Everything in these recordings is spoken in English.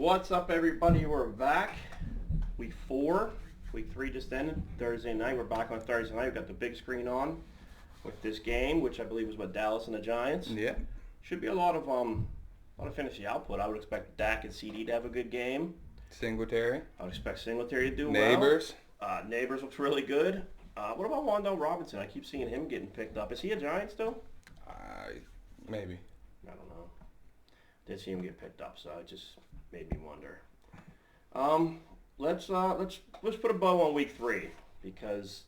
What's up, everybody? We're back. Week 4. Week 3 just ended. Thursday night. We're back on Thursday night. We've got the big screen on with this game, which I believe is Dallas and the Giants. Yeah. Should be a lot of fantasy output. I would expect Dak and CD to have a good game. Singletary. I would expect Singletary to do Neighbors. well. Neighbors looks really good. What about Wan'Dale Robinson? I keep seeing him getting picked up. Is he a Giant still? Maybe. I don't know. Did see him get picked up, so it just made me wonder. Let's put a bow on week 3 because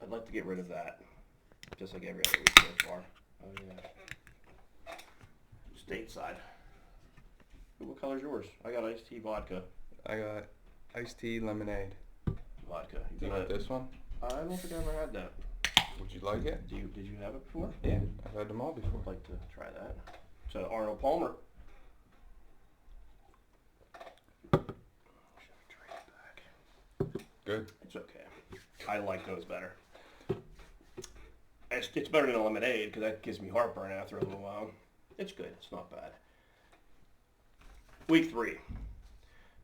I'd like to get rid of that, just like every other week so far. Oh yeah. Stateside. What color's yours? I got iced tea vodka. I got iced tea lemonade. Vodka. Do you want this one? I don't think I ever had that. Would you like it? Did you have it before? Yeah, I've had them all before. I'd like to try that. So Arnold Palmer. Good. It's okay. I like those better. It's better than a lemonade because that gives me heartburn after a little while. It's good. It's not bad. Week 3.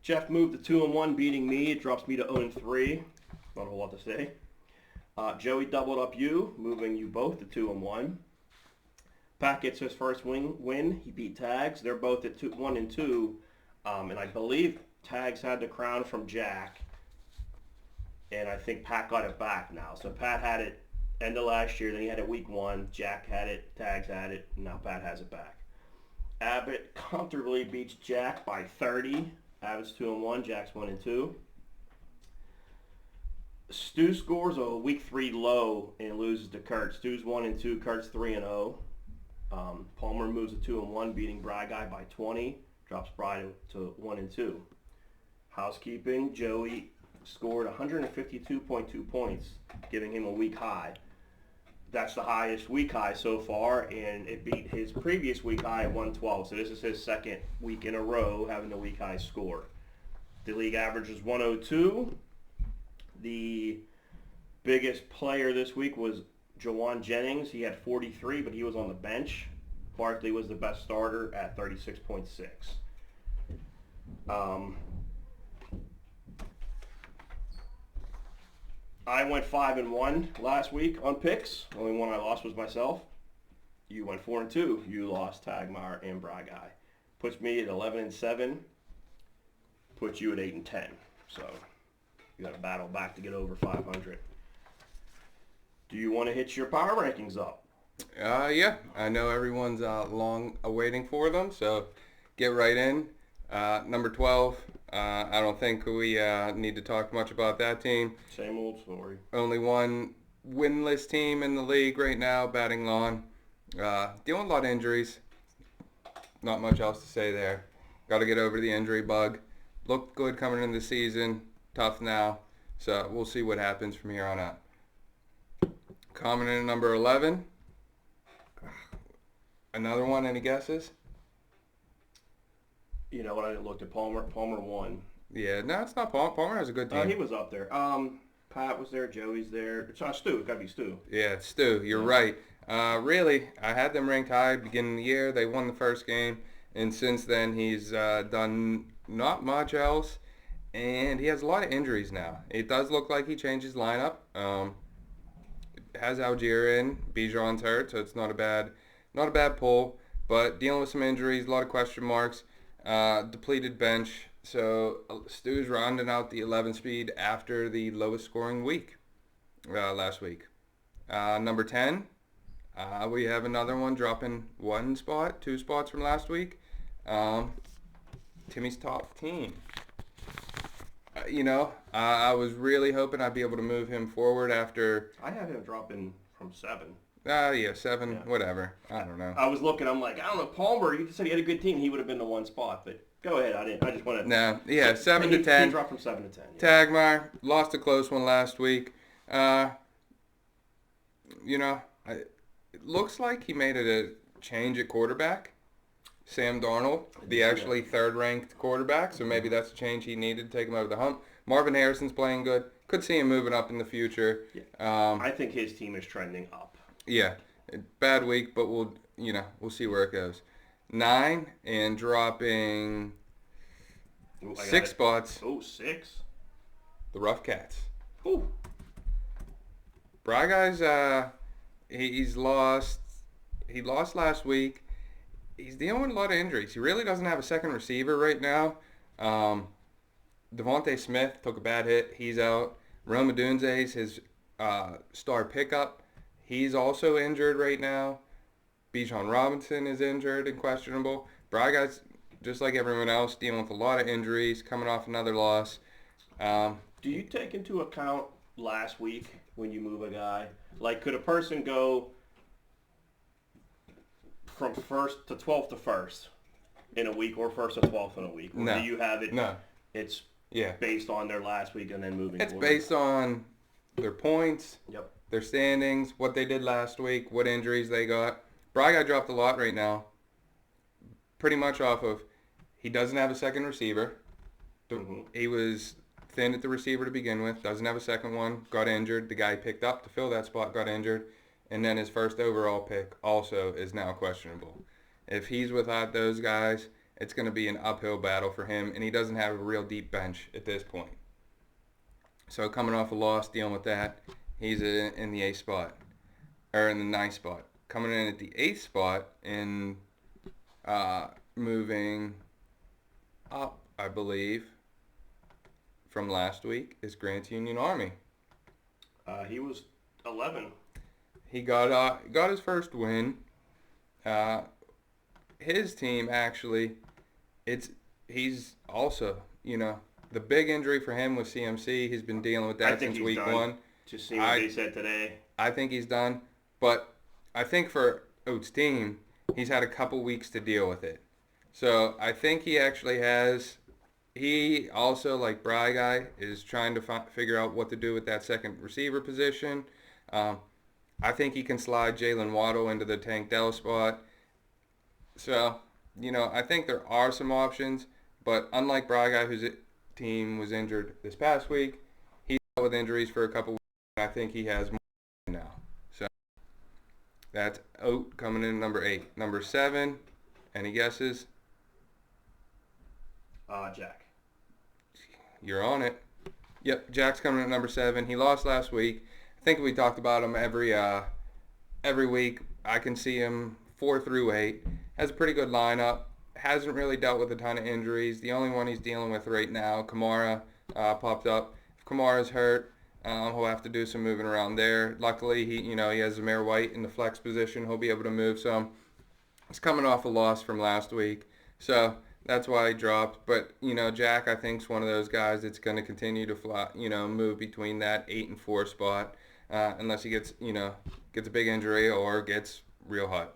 Jeff moved to 2-1, beating me. It drops me to 0-3. Not a whole lot to say. Joey doubled up you, moving you both to 2-1. Pat gets his first win. He beat Tags. They're both at 1-2. And I believe Tags had the crown from Jack. And I think Pat got it back now. So Pat had it end of last year. Then he had it week 1. Jack had it. Tags had it. And now Pat has it back. Abbott comfortably beats Jack by 30. Abbott's 2-1. Jack's 1-2. Stu scores a week 3 low and loses to Kurt. Stu's 1-2. Kurt's 3-0. Palmer moves to 2-1, beating Bry Guy by 20. Drops Bry to 1-2. Housekeeping. Joey scored 152.2 points, giving him a week high. That's the highest week high so far, and it beat his previous week high at 112. So this is his second week in a row having a week high score. The league average is 102. The biggest player this week was Jawan Jennings. He had 43, but he was on the bench. Barkley was the best starter at 36.6. I went 5-1 last week on picks. Only one I lost was myself. You went 4-2. You lost Tagmeyer and Bry Guy. Puts me at 11-7. Puts you at 8-10. So you got to battle back to get over 500. Do you want to hit your power rankings up? Yeah. I know everyone's long awaiting for them, so get right in. Number 12. I don't think we need to talk much about that team. Same old story. Only one winless team in the league right now, batting lawn. Dealing with a lot of injuries. Not much else to say there. Got to get over the injury bug. Looked good coming into the season. Tough now. So we'll see what happens from here on out. Coming in at number 11. Another one, any guesses? You know what? I looked at Palmer. Palmer won. Yeah, no, it's not Palmer. Palmer has a good team. He was up there. Pat was there. Joey's there. It's not Stu. It's got to be Stu. Yeah, it's Stu. You're right. Really, I had them ranked high beginning of the year. They won the first game, and since then he's done not much else, and he has a lot of injuries now. It does look like he changed his lineup. Has Algier in. Bijan's hurt, so it's not a bad pull, but dealing with some injuries, a lot of question marks. Depleted bench, so Stu's rounding out the 11 speed after the lowest scoring week last week. Number 10, we have another one dropping 2 spots from last week. Timmy's top team. I was really hoping I'd be able to move him forward after. I have him dropping from 7. 7, Yeah. whatever. I don't know. I was looking. I'm like, I don't know. Palmer, you said he had a good team. He would have been the one spot. But go ahead. I just want to. No, yeah, 7 to 10. He dropped from 7 to 10. Yeah. Tagmeyer lost a close one last week. It looks like he made a change at quarterback. Sam Darnold, the actually third-ranked quarterback, so maybe that's a change he needed to take him over the hump. Marvin Harrison's playing good. Could see him moving up in the future. Yeah. I think his team is trending up. Yeah, bad week, but we'll see where it goes. 9 and dropping Ooh, 6 spots, Oh, 6. the Rough Cats. Ooh. Bry Guy's he's lost. He lost last week. He's dealing with a lot of injuries. He really doesn't have a second receiver right now. Devontae Smith took a bad hit. He's out. Rome Odunze's his star pickup. He's also injured right now. Bijan Robinson is injured and questionable. Bry Guy's, just like everyone else, dealing with a lot of injuries, coming off another loss. Do you take into account last week when you move a guy? Like, could a person go from 1st to 12th to 1st in a week, or 1st to 12th in a week? Or No. do you have it? No. It's Yeah. based on their last week and then moving It's forward? based on their points, Yep. their standings, what they did last week, what injuries they got. Bry Guy dropped a lot right now. Pretty much off of he doesn't have a second receiver. He was thin at the receiver to begin with. Doesn't have a second one. Got injured. The guy he picked up to fill that spot got injured. And then his first overall pick also is now questionable. If he's without those guys, it's going to be an uphill battle for him. And he doesn't have a real deep bench at this point. So coming off a loss, dealing with that, he's in the 8th spot. Or in the 9th spot. Coming in at the 8th spot and moving up, I believe, from last week is Grants Union Army. He was 11. He got his first win. His team actually, he's also, the big injury for him was CMC. He's been dealing with that since week 1. Just seeing what they said today. I think he's done, but I think for Oates' team, he's had a couple weeks to deal with it. So I think he actually has. He also, like Bry Guy, is trying to figure out what to do with that second receiver position. I think he can slide Jalen Waddle into the Tank Dell spot. So, I think there are some options, but unlike Bry Guy, whose team was injured this past week, he's dealt with injuries for a couple weeks, and I think he has more now. So that's Oat coming in number 8. Number 7, any guesses? Jack. You're on it. Yep, Jack's coming in at number 7. He lost last week. I think we talked about him every week. I can see him 4 through 8. Has a pretty good lineup. Hasn't really dealt with a ton of injuries. The only one he's dealing with right now, Kamara, popped up. If Kamara's hurt, he'll have to do some moving around there. Luckily, he has Zamir White in the flex position. He'll be able to move some. He's coming off a loss from last week, so that's why he dropped. But Jack, I think, is one of those guys that's going to continue to fly, move between that 8 and 4 spot, unless he gets a big injury or gets real hot.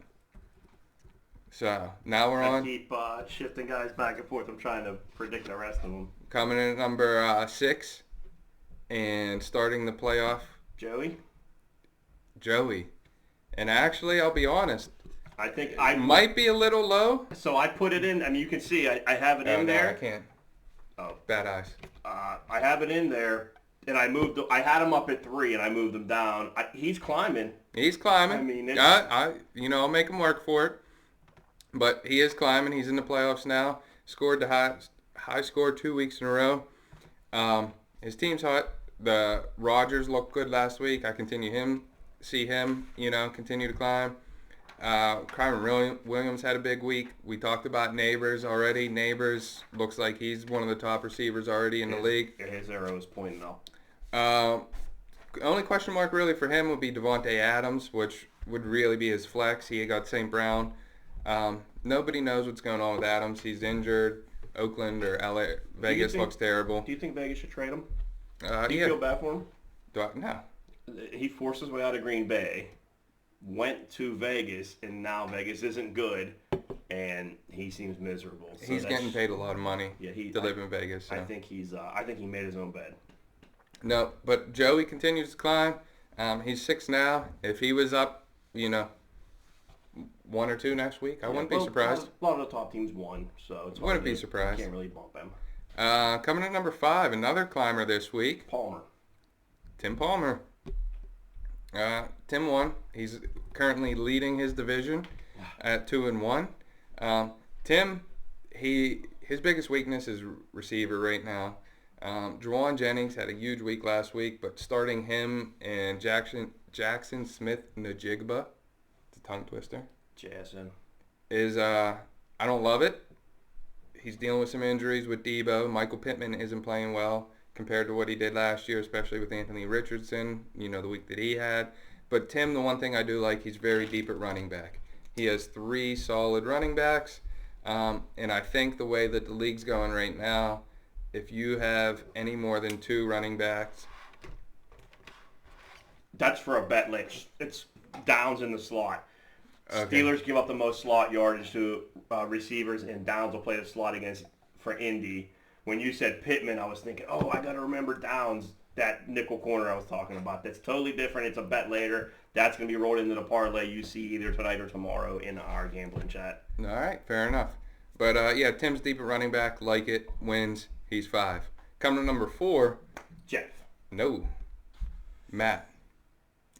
So now we're on. I keep shifting guys back and forth. I'm trying to predict the rest of them. Coming in at number 6 and starting the playoff, Joey. And actually, I'll be honest, I think I might be a little low. So I put it in. I mean, you can see I have it in there. I can't. Oh, Bad eyes. I have it in there, and I moved. I had him up at 3, and I moved him down. He's climbing. He's climbing. I mean, I'll make him work for it. But he is climbing. He's in the playoffs now. Scored the high score 2 weeks in a row. His team's hot. The Rodgers looked good last week. I continue to climb. Kyron Williams had a big week. We talked about Neighbors already. Neighbors looks like he's one of the top receivers already in the league. His arrow is pointing up. Only question mark really for him would be Devontae Adams, which would really be his flex. He got St. Brown. Nobody knows what's going on with Adams. He's injured. Oakland or LA, Vegas looks terrible. Do you think Vegas should trade him? Do you Yeah. feel bad for him? No. He forced his way out of Green Bay, went to Vegas, and now Vegas isn't good, and he seems miserable. So He's getting paid a lot of money to live in Vegas. So. I think he made his own bed. No, but Joey continues to climb. He's 6 now. If he was up, 1 or 2 next week, I wouldn't be surprised. A lot of the top teams won, so it's wouldn't be surprised. Can't really bump him. Coming at number 5, another climber this week. Palmer. Tim Palmer. Tim won. He's currently leading his division at 2-1. Tim, his his biggest weakness is receiver right now. Juwan Jennings had a huge week last week, but starting him and Jackson Smith Najigba, it's a tongue twister, Jason. is I don't love it. He's dealing with some injuries with Debo. Michael Pittman isn't playing well compared to what he did last year, especially with Anthony Richardson, the week that he had. But Tim, the one thing I do like, he's very deep at running back. He has 3 solid running backs. And I think the way that the league's going right now, if you have any more than 2 running backs, That's for a bet list. It's Downs in the slot. Okay. Steelers give up the most slot yardage to receivers, and Downs will play the slot for Indy. When you said Pittman, I was thinking, I got to remember Downs, that nickel corner I was talking about. That's totally different. It's a bet later. That's going to be rolled into the parlay you see either tonight or tomorrow in our gambling chat. all right, fair enough. But, yeah, Tim's deep at running back, like it, wins, he's 5. Coming to number 4, Jeff. no, Matt.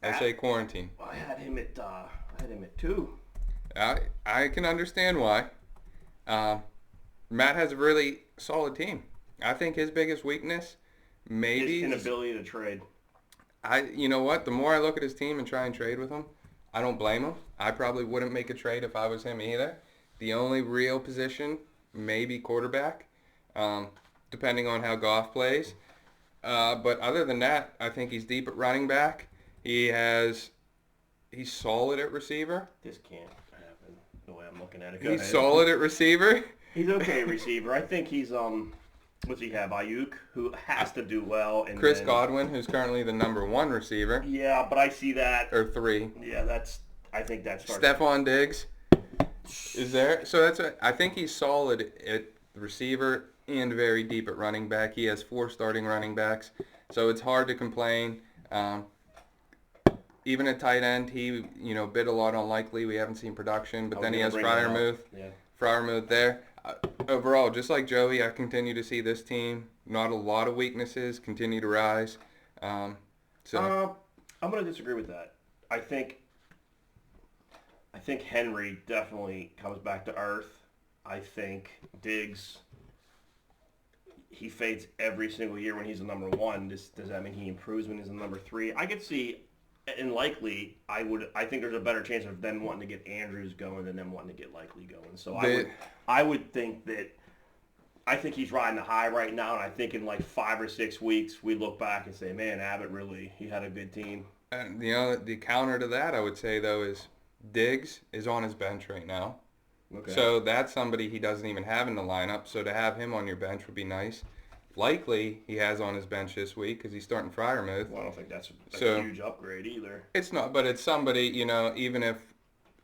SA Quarantine. I had him at 2. I can understand why. Matt has a really solid team. I think his biggest weakness, maybe, His inability to trade. you know what? The more I look at his team and try and trade with him, I don't blame him. I probably wouldn't make a trade if I was him either. The only real position, maybe quarterback, depending on how Goff plays. But other than that, I think he's deep at running back. He's solid at receiver. This can't happen the way I'm looking at it. He's solid at receiver. He's okay receiver. I think he's what's he have? Ayuk, who has to do well, and Chris then, Godwin, who's currently the number 1 receiver, Yeah, but I see that. or 3. Yeah, I think that starts. Stephon Diggs is there. So I think he's solid at receiver and very deep at running back. He has 4 starting running backs, so it's hard to complain. Even at tight end, he bid a lot on Likely. We haven't seen production, but then he has Freiermuth. Yeah. Freiermuth there. Overall, just like Joey, I continue to see this team, not a lot of weaknesses, continue to rise. I'm going to disagree with that. I think Henry definitely comes back to earth. I think Diggs, he fades every single year when he's the number 1. Does that mean he improves when he's the number 3? I could see, and Likely, I think there's a better chance of them wanting to get Andrews going than them wanting to get Likely going. So I would think that, I think he's riding the high right now, and I think in like 5 or 6 weeks we look back and say, man, Abbott he had a good team. And the counter to that, I would say though, is Diggs is on his bench right now. Okay. So that's somebody he doesn't even have in the lineup. So to have him on your bench would be nice. Likely he has on his bench this week because he's starting Freiermuth. Well, I don't think that's a huge upgrade either. It's not, but it's somebody, even if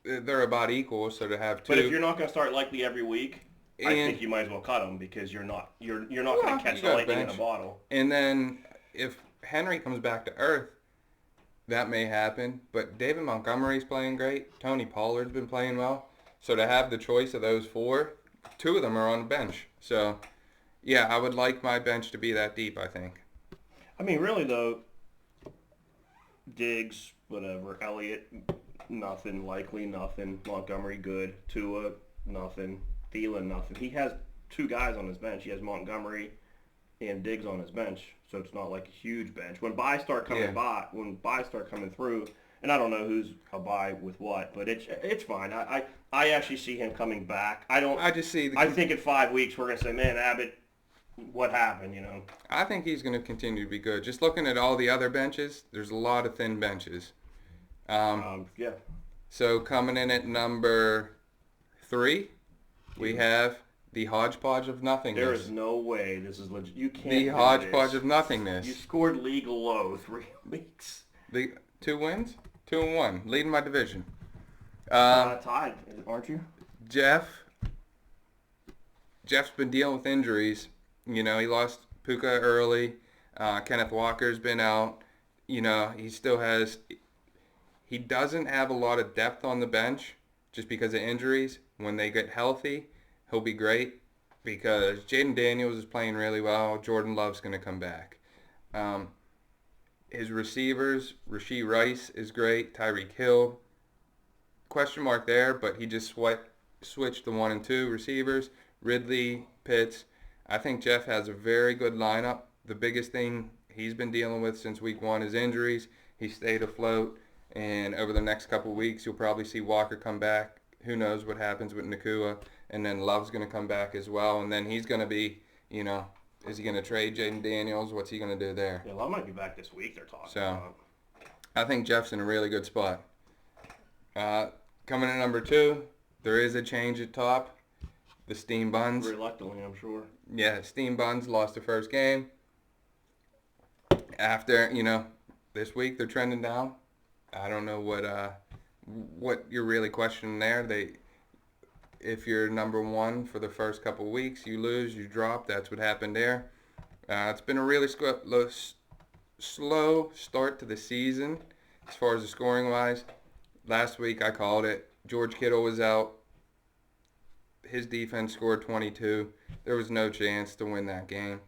they're about equal, so to have 2. But if you're not going to start Likely every week, I think you might as well cut him because you're not going to catch the lightning in a bottle. And then if Henry comes back to earth, that may happen. But David Montgomery's playing great. Tony Pollard's been playing well. So to have the choice of those 4, 2 of them are on the bench. So, yeah, I would like my bench to be that deep, I think. I mean, really, though, Diggs, whatever, Elliott, nothing. Likely, nothing. Montgomery, good. Tua, nothing. Thielen, nothing. He has 2 guys on his bench. He has Montgomery and Diggs on his bench, so it's not like a huge bench. When buys start coming through, and I don't know who's a buy with what, but it's fine. I actually see him coming back. I think in 5 weeks we're gonna say, man, Abbott, what happened? I think he's going to continue to be good. Just looking at all the other benches, there's a lot of thin benches. Yeah. So coming in at number 3, we have the hodgepodge of nothingness. There is no way this is legit. You can't. The hodgepodge of nothingness. You scored league low 3 weeks. The 2 wins, 2-1, leading my division. Tied, aren't you? Jeff's been dealing with injuries. He lost Puka early. Kenneth Walker's been out. He still has. He doesn't have a lot of depth on the bench just because of injuries. When they get healthy, he'll be great because Jaden Daniels is playing really well. Jordan Love's going to come back. His receivers, Rashee Rice is great. Tyreek Hill, question mark there, but he just switched the 1 and 2 receivers. Ridley, Pitts. I think Jeff has a very good lineup. The biggest thing he's been dealing with since week 1 is injuries. He stayed afloat, and over the next couple of weeks, you'll probably see Walker come back. Who knows what happens with Nakua, and then Love's going to come back as well, and then he's going to be, is he going to trade Jaden Daniels? What's he going to do there? Yeah, Love might be back this week, they're talking So, about. I think Jeff's in a really good spot. Coming in number 2, there is a change at top. The Steam Buns. Reluctantly, I'm sure. Yeah, Steam Buns lost the first game. After, this week they're trending down. I don't know what you're really questioning there. If you're number 1 for the first couple weeks, you lose, you drop. That's what happened there. It's been a really slow start to the season as far as the scoring wise. Last week I called it. George Kittle was out. His defense scored 22. There was no chance to win that game.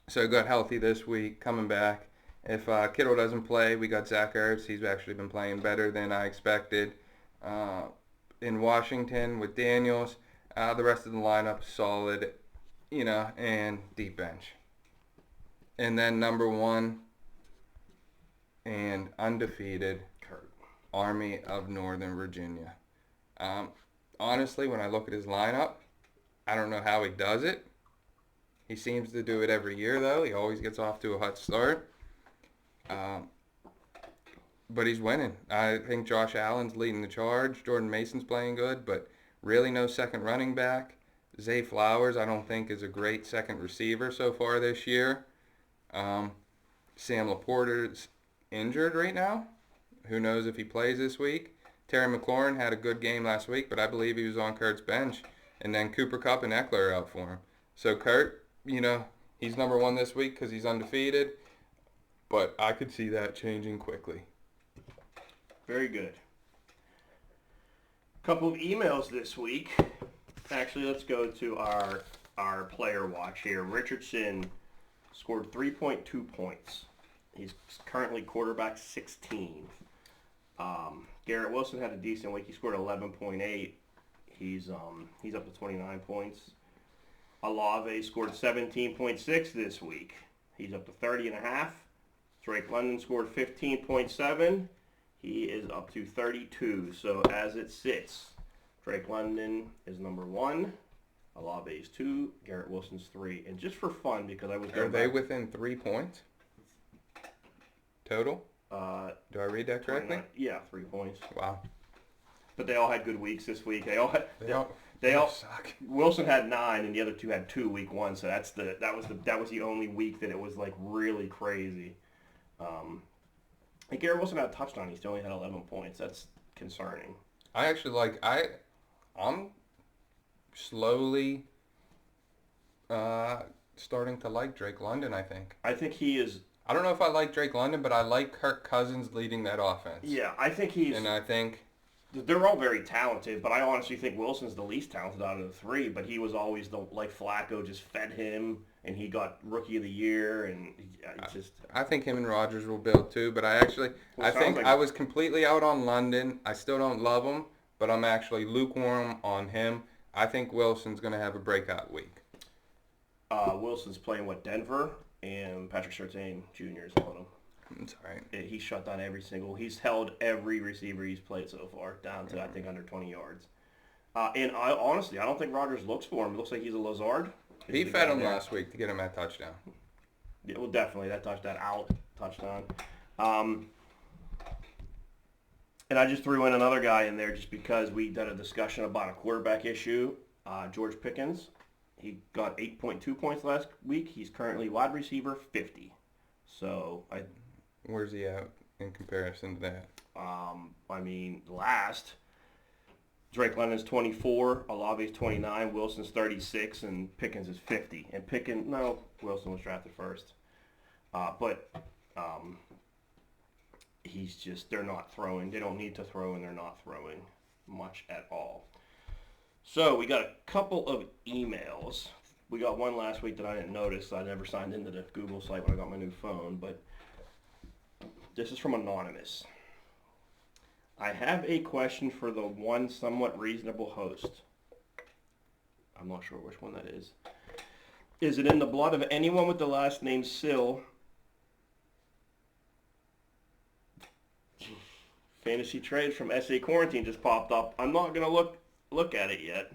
So got healthy this week, coming back. If Kittle doesn't play, we got Zach Ertz. He's actually been playing better than I expected. In Washington with Daniels, the rest of the lineup solid, and deep bench. And then number 1 and undefeated, Kurt. Army of Northern Virginia. Honestly, when I look at his lineup, I don't know how he does it. He seems to do it every year, though. He always gets off to a hot start. But he's winning. I think Josh Allen's leading the charge. Jordan Mason's playing good, but really no second running back. Zay Flowers, I don't think, is a great second receiver so far this year. Sam Laporta's injured right now. Who knows if he plays this week. Terry McLaurin had a good game last week, but I believe he was on Kurt's bench. And then Cooper Kupp and Eckler are out for him. So Kurt, he's number 1 this week because he's undefeated. But I could see that changing quickly. Very good. Couple of emails this week. Actually, let's go to our player watch here. Richardson scored 3.2 points. He's currently quarterback 16. Garrett Wilson had a decent week. He scored 11.8. He's up to 29 points. Olave scored 17.6 this week. He's up to 30.5. Drake London scored 15.7. He is up to 32. So as it sits, Drake London is number 1. Olave is 2. Garrett Wilson's 3. And just for fun, because I was Are they within 3 points total? Do I read that correctly? Yeah, 3 points. Wow. But they all had good weeks this week. They all suck. Wilson had 9, and the other 2 had 2 week 1. So that was the only week that it was like really crazy. And Garrett Wilson had a touchdown. He still only had 11 points. That's concerning. I actually I'm slowly starting to like Drake London, I think. I think he is. I don't know if I like Drake London, but I like Kirk Cousins leading that offense. Yeah, I think he's. And I think they're all very talented, but I honestly think Wilson's the least talented out of the 3. But he was always Flacco just fed him, and he got Rookie of the Year, and I think him and Rodgers will build too. But I was completely out on London. I still don't love him, but I'm actually lukewarm on him. I think Wilson's going to have a breakout week. Wilson's playing Denver, and Patrick Surtain Jr. is on him. It's all right. He's shut down he's held every receiver he's played so far down to, I think, under 20 yards. And I don't think Rodgers looks for him. It looks like he's a Lazard. He fed him last week to get him that touchdown. Yeah, well, definitely. That touchdown. And I just threw in another guy in there just because we did a discussion about a quarterback issue. George Pickens. He got 8.2 points last week. He's currently wide receiver 50. So Where's he at in comparison to that? Last, Drake London's 24, Olave's 29, Wilson's 36, and Pickens is 50. And Wilson was drafted first. He's just, they're not throwing. They don't need to throw, and they're not throwing much at all. So we got a couple of emails. We got one last week that I didn't notice. I never signed into the Google site when I got my new phone, but this is from Anonymous. I have a question for the one somewhat reasonable host. I'm not sure which one that is. Is it in the blood of anyone with the last name Sill? Fantasy trade from SA Quarantine just popped up. I'm not gonna look at it yet.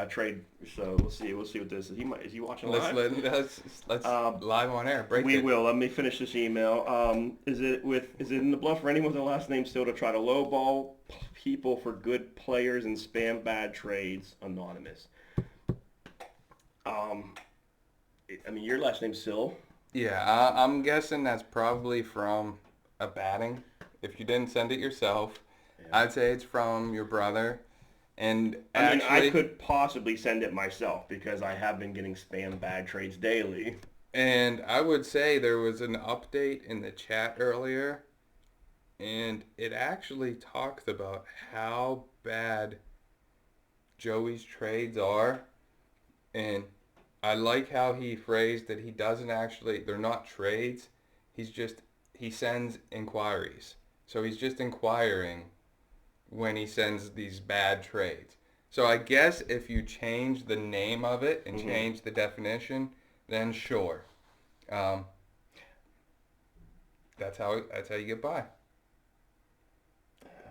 Trade. So we'll see. We'll see what this is. Is he watching live? Let's live on air. Break We it. will. Let me finish this email. Is it in the bluff for anyone with the last name Still to try to lowball people for good players and spam bad trades? Anonymous. I mean, your last name's Sill. Yeah, I'm guessing that's probably from a batting. If you didn't send it yourself, Yeah. I'd say it's from your brother. And I mean, actually, I could possibly send it myself because I have been getting spam bad trades daily. and I would say there was an update in the chat earlier, and it actually talks about how bad Joey's trades are. And I like how he phrased that he doesn't actually, they're not trades. He sends inquiries. So he's just inquiring when he sends these bad trades. So I guess if you change the name of it and change the definition, then sure. That's how you get by.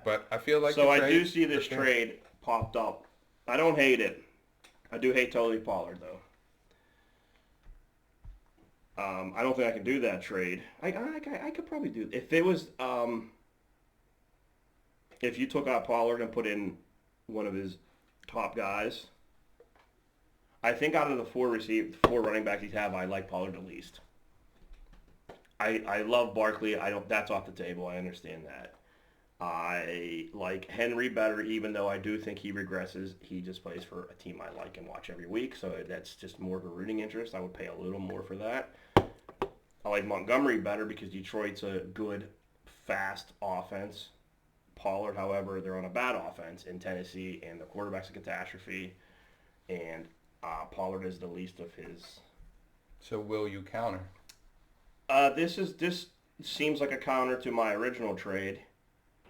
But I feel like So I do trades see this are fair. trade popped up. I don't hate it. I do hate Tony Pollard though. I don't think I can do that trade. I could probably do if it was if you took out Pollard and put in one of his top guys. I think out of the four running backs he's have, I like Pollard the least. I love Barkley. That's off the table. I understand that. I like Henry better, even though I do think he regresses. He just plays for a team I like and watch every week, so that's just more of a rooting interest. I would pay a little more for that. I like Montgomery better because Detroit's a good, fast offense. Pollard, however, they're on a bad offense in Tennessee, and the quarterback's a catastrophe. And Pollard is the least of his. So will you counter? This seems like a counter to my original trade,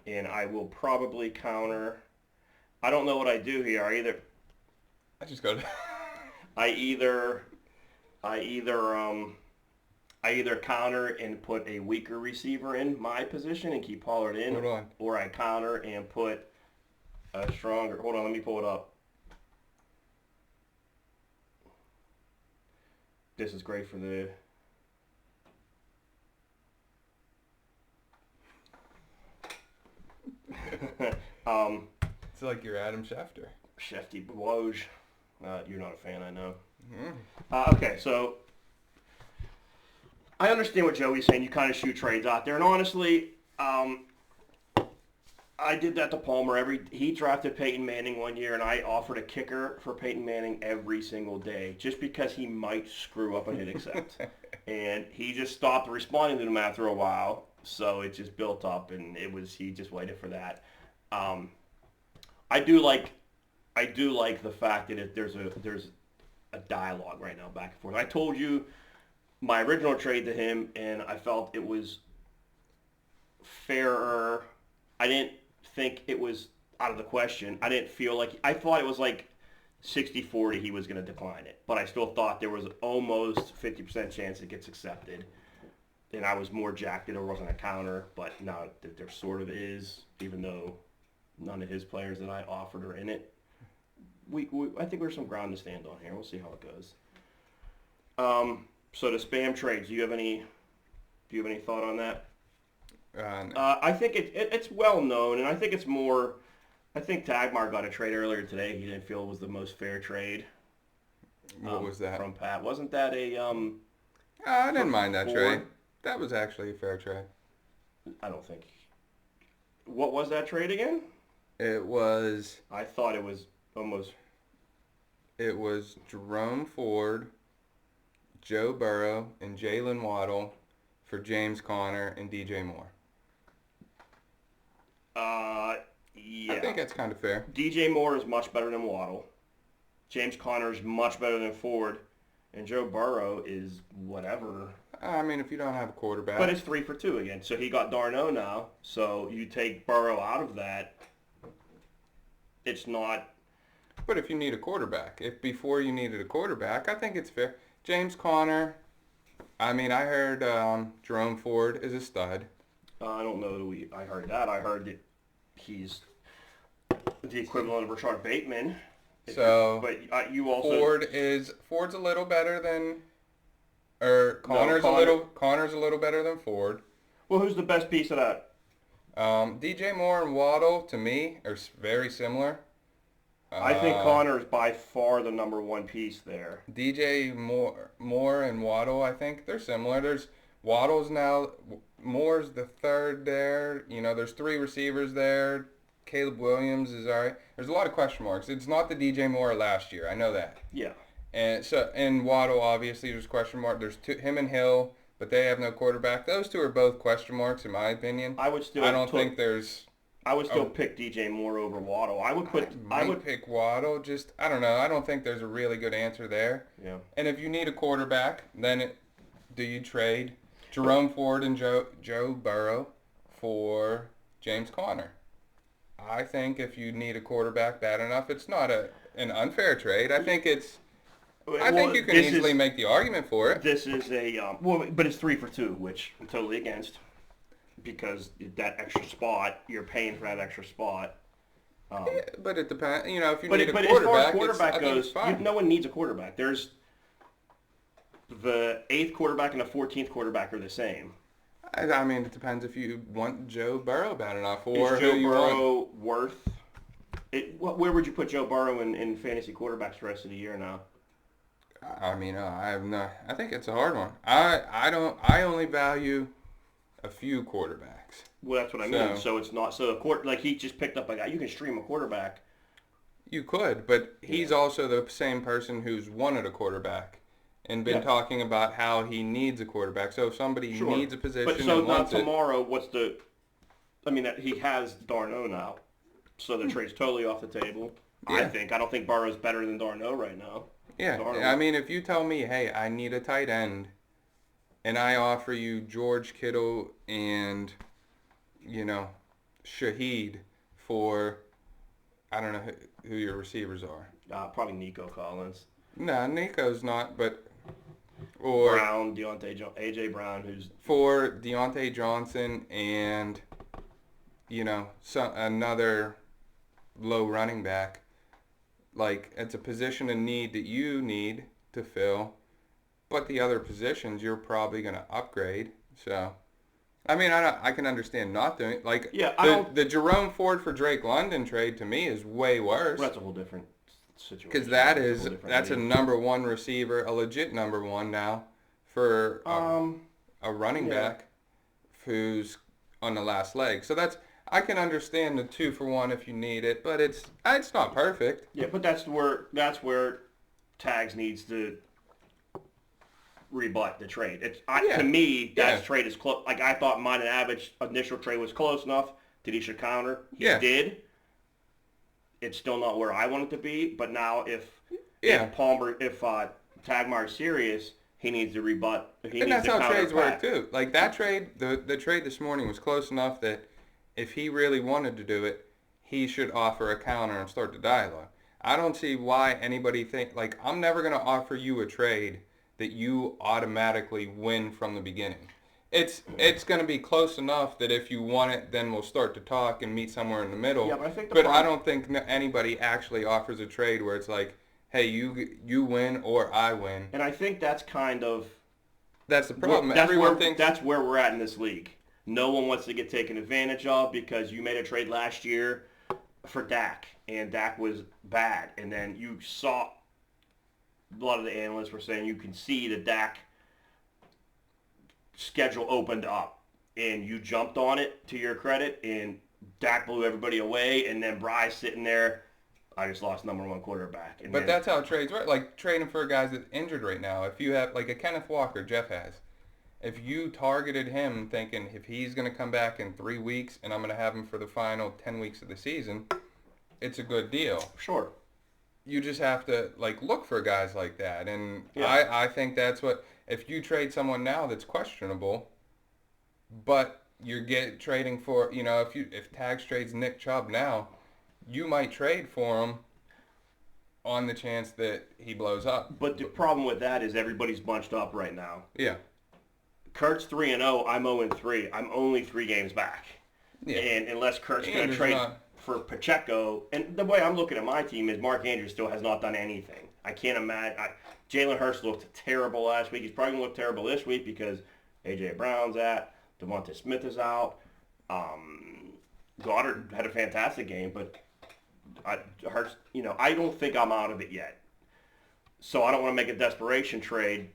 and I will probably counter. I don't know what I do here. I just go to... I either counter and put a weaker receiver in my position and keep Pollard in, Hold on. or I counter and put a stronger. Hold on, let me pull it up. This is great for the. It's like you're Adam Schefter. Shefty Woj. You're not a fan, I know. Mm. Okay, so I understand what Joey's saying. You kind of shoot trades out there, and honestly, I did that to Palmer. He drafted Peyton Manning one year, and I offered a kicker for Peyton Manning every single day, just because he might screw up and hit accept. And he just stopped responding to them after a while, so it just built up, and he just waited for that. I do like the fact that there's a dialogue right now back and forth. I told you my original trade to him, and I felt it was fairer. I didn't think it was out of the question. I thought it was like 60-40 he was going to decline it, but I still thought there was almost 50% chance it gets accepted. And I was more jacked that there wasn't a counter, but now that there sort of is, even though none of his players that I offered are in it. I think there's some ground to stand on here. We'll see how it goes. So the spam trades, do you have any thought on that? No. I think it's well known, and I think it's more. I think Tagmar got a trade earlier today. He didn't feel it was the most fair trade. What was that? From Pat? Wasn't that a I didn't mind that Ford? trade. That was actually a fair trade. I don't think. What was that trade again? It was I thought it was almost. Jerome Ford, Joe Burrow, and Jalen Waddle for James Conner and DJ Moore. Yeah. I think that's kind of fair. DJ Moore is much better than Waddle. James Conner is much better than Ford, and Joe Burrow is whatever. I mean, if you don't have a quarterback. But it's 3 for 2 again. So he got Darno now. So you take Burrow out of that. It's not. But if you need a quarterback, if before you needed a quarterback, I think it's fair. James Conner. I mean, I heard Jerome Ford is a stud. I don't know that I heard that. I heard that he's the equivalent of Rashard Bateman. So, But you also Ford's a little better than, or Connor's a little better than Ford. Well, who's the best piece of that? DJ Moore and Waddle to me are very similar. I think Connor is by far the number one piece there. DJ Moore and Waddle, I think they're similar. There's Waddle's now, Moore's the third there. You know, there's 3 receivers there. Caleb Williams is all right. There's a lot of question marks. It's not the DJ Moore last year. I know that. Yeah. And Waddle obviously there's question mark. There's him and Hill, but they have no quarterback. Those 2 are both question marks in my opinion. I don't think there's. I would still pick DJ Moore over Waddle. I would pick Waddle. Just I don't know. I don't think there's a really good answer there. Yeah. And if you need a quarterback, then do you trade Jerome Ford and Joe Burrow for James Conner? I think if you need a quarterback bad enough, it's not an unfair trade. I think it's. I think you can easily make the argument for it. This is but it's 3 for 2, which I'm totally against. Because that extra spot, you're paying for that extra spot. Yeah, but it depends. You know, if you need a quarterback, as far as quarterback goes, fine. No one needs a quarterback. There's the 8th quarterback and the 14th quarterback are the same. I mean, it depends if you want Joe Burrow bad enough, or is Joe Burrow worth it? Where would you put Joe Burrow in fantasy quarterbacks the rest of the year now? I mean, I think it's a hard one. I only value a few quarterbacks. Well, that's what I mean. So it's not like he just picked up a guy. You can stream a quarterback. You could, but he's also the same person who's wanted a quarterback and been talking about how he needs a quarterback. So if somebody needs a position, but so now tomorrow, he has Darno now, so the trade's totally off the table. Yeah. I don't think Burrow's better than Darno right now. Yeah, I mean, if you tell me, hey, I need a tight end, and I offer you George Kittle and, Shaheed for, I don't know who your receivers are. Probably Nico Collins. No, Nico's not, but... Or Brown, A.J. Brown, who's... For Deontay Johnson and, another low running back. Like, it's a position of need that you need to fill, but the other positions you're probably going to upgrade. So, I mean, I can understand not doing it. Like, the Jerome Ford for Drake London trade to me is way worse. Well, that's a whole different situation. Because that's a number 1 receiver, a legit number 1 now for a running back who's on the last leg. So I can understand the 2 for 1 if you need it, but it's not perfect. Yeah, but that's where Tags needs to rebut the trade. To me, that trade is close. Like, I thought mine and Abbott's initial trade was close enough that he should counter. He did. It's still not where I want it to be, but now if Tagmar's serious, he needs to rebut. And that's how trades work too. Like that trade, the trade this morning was close enough that if he really wanted to do it, he should offer a counter and start the dialogue. I don't see why anybody I'm never going to offer you a trade that you automatically win from the beginning. It's going to be close enough that if you want it, then we'll start to talk and meet somewhere in the middle. Yeah, but I don't think anybody actually offers a trade where it's like, hey, you win or I win. And I think that's that's the problem. That's where we're at in this league. No one wants to get taken advantage of because you made a trade last year for Dak, and Dak was bad. And then you saw a lot of the analysts were saying you can see the Dak schedule opened up, and you jumped on it to your credit, and Dak blew everybody away, and then Bryce sitting there, I just lost number 1 quarterback. But that's how trades work. Like trading for a guy that's injured right now. If you have like a Kenneth Walker, Jeff has. If you targeted him thinking if he's going to come back in 3 weeks and I'm going to have him for the final 10 weeks of the season, it's a good deal. Sure. You just have to look for guys like that. And I think that's what, if you trade someone now that's questionable, but you're trading for, if Tags trades Nick Chubb now, you might trade for him on the chance that he blows up. But the problem with that is everybody's bunched up right now. Yeah. Kurt's 3-0. I'm 0-3. I'm only 3 games back. Yeah. And unless Kurt's going to Andrew's trade not- for Pacheco, and the way I'm looking at my team is Mark Andrews still has not done anything. I can't imagine. Jalen Hurts looked terrible last week. He's probably going to look terrible this week because A.J. Brown's out. Devonta Smith is out. Goddard had a fantastic game, but Hurts, I don't think I'm out of it yet. So I don't want to make a desperation trade.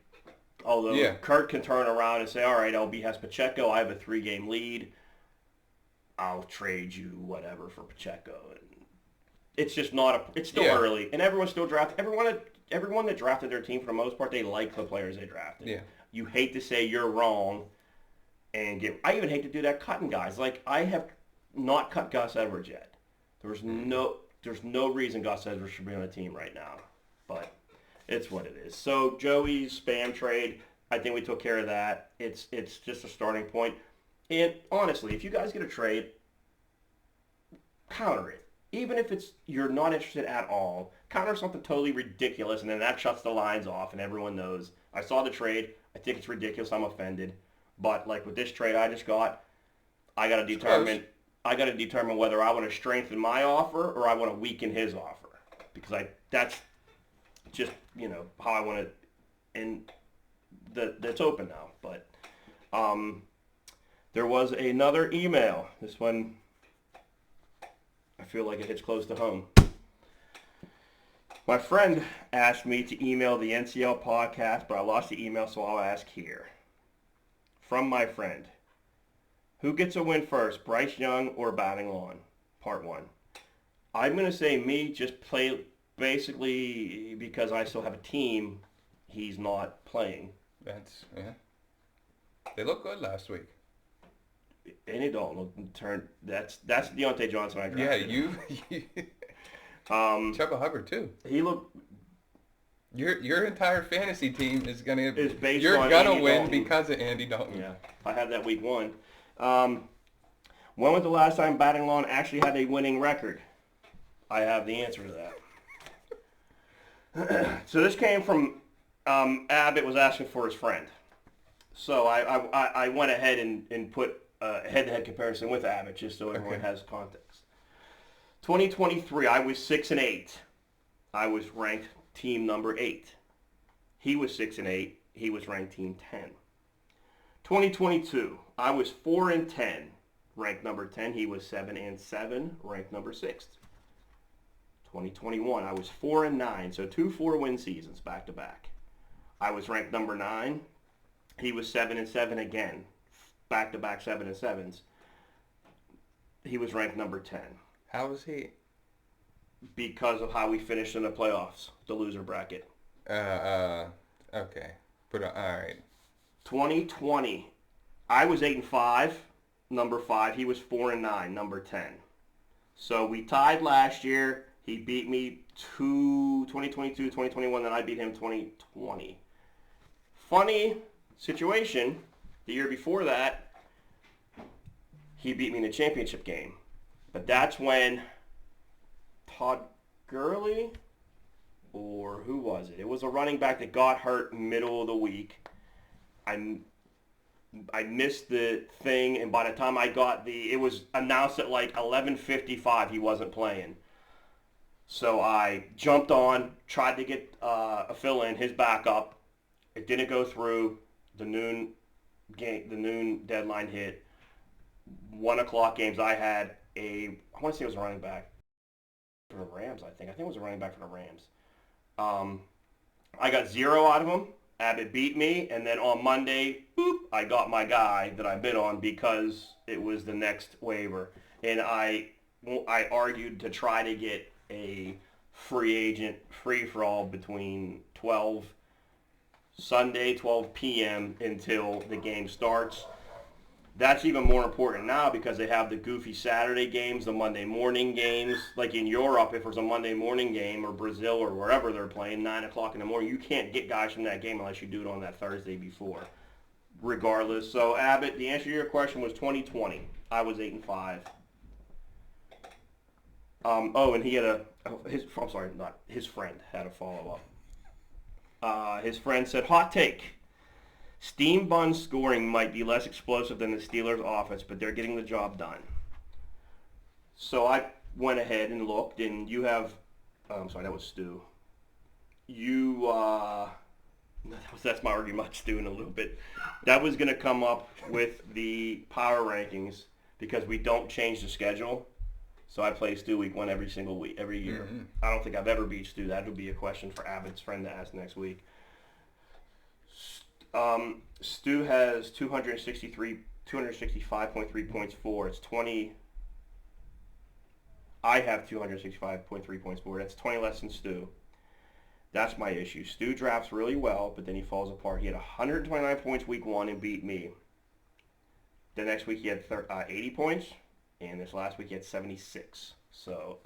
Although Yeah. Kurt can turn around and say, all right, LB has Pacheco. I have a 3-game lead. I'll trade you whatever for Pacheco. And it's just not it's still Yeah. early. And everyone's still drafting. Everyone that drafted their team for the most part, they like the players they drafted. Yeah. You hate to say you're wrong I even hate to do that cutting guys. Like, I have not cut Gus Edwards yet. There's no reason Gus Edwards should be on the team right now. But it's what it is. So Joey's spam trade, I think we took care of that. It's just a starting point. And honestly, if you guys get a trade, counter it. Even if you're not interested at all, counter something totally ridiculous, and then that shuts the lines off, and everyone knows. I saw the trade. I think it's ridiculous. I'm offended. But like with this trade I just got, I got to determine whether I want to strengthen my offer or I want to weaken his offer, because that's just how I want to. And that's open now. But there was another email. This one, I feel like it hits close to home. My friend asked me to email the NCL podcast, but I lost the email, so I'll ask here. From my friend. Who gets a win first, Bryce Young or batting lawn? Part 1. I'm going to say me, just play basically because I still have a team. He's not playing. Yeah. They looked good last week. And it don't look that's Deontay Johnson I Yeah, drafted. you Chuba Hubbard too. He looked Your entire fantasy team is gonna based you're on gonna Andy win Dalton. because of Andy Dalton. Yeah, I had that week 1. When was the last time batting lawn actually had a winning record? I have the answer to that. So this came from Abbott was asking for his friend. So I went ahead and put a head-to-head comparison with Abbott just so everyone has context. 2023, I was 6-8. I was ranked team number 8. He was 6-8. He was ranked team 10. 2022, I was 4-10, ranked number 10. He was 7-7, ranked number 6. 2021, I was 4-9, so 2 4-win seasons back to back. I was ranked number 9. He was 7-7 again, back to back 7-7s. He was ranked number 10. How was he? Because of how we finished in the playoffs, the loser bracket. Okay. All right. 2020, I was 8-5, number 5. He was 4-9, number 10. So we tied last year. He beat me 2022, 2021, then I beat him 2020. Funny situation, the year before that, he beat me in the championship game. But that's when Todd Gurley, or who was it? It was a running back that got hurt middle of the week. I missed the thing, and by the time I got it was announced at like 11:55 he wasn't playing. So I jumped on, tried to get a fill-in, his backup. It didn't go through. The noon deadline hit. 1 o'clock games. I had I want to say it was a running back for the Rams. I think it was a running back for the Rams. I got 0 out of him. Abbott beat me, and then on Monday, I got my guy that I bid on because it was the next waiver, and I argued to try to get a free agent free-for-all between Sunday 12 p.m. until the game starts. That's even more important now because they have the goofy Saturday games, the Monday morning games. Like in Europe, if there's a Monday morning game, or Brazil or wherever they're playing, 9 o'clock in the morning, you can't get guys from that game unless you do it on that Thursday before. Regardless. So, Abbott, the answer to your question was 2020. I was 8-5. And he had I'm sorry, not his friend had a follow up. His friend said, hot take. Steam Bun scoring might be less explosive than the Steelers' offense, but they're getting the job done. So I went ahead and looked, and you have, I'm sorry, that was Stu. That's my argument, Stu, in a little bit. That was going to come up with the power rankings because we don't change the schedule. So I play Stu week 1 every single week, every year. Mm-hmm. I don't think I've ever beat Stu. That would be a question for Abbott's friend to ask next week. Stu has 265.3 points for. It's 20. I have 265.3 points for. That's 20 less than Stu. That's my issue. Stu drafts really well, but then he falls apart. He had 129 points week 1 and beat me. The next week he had 80 points, and this last week he had 76. So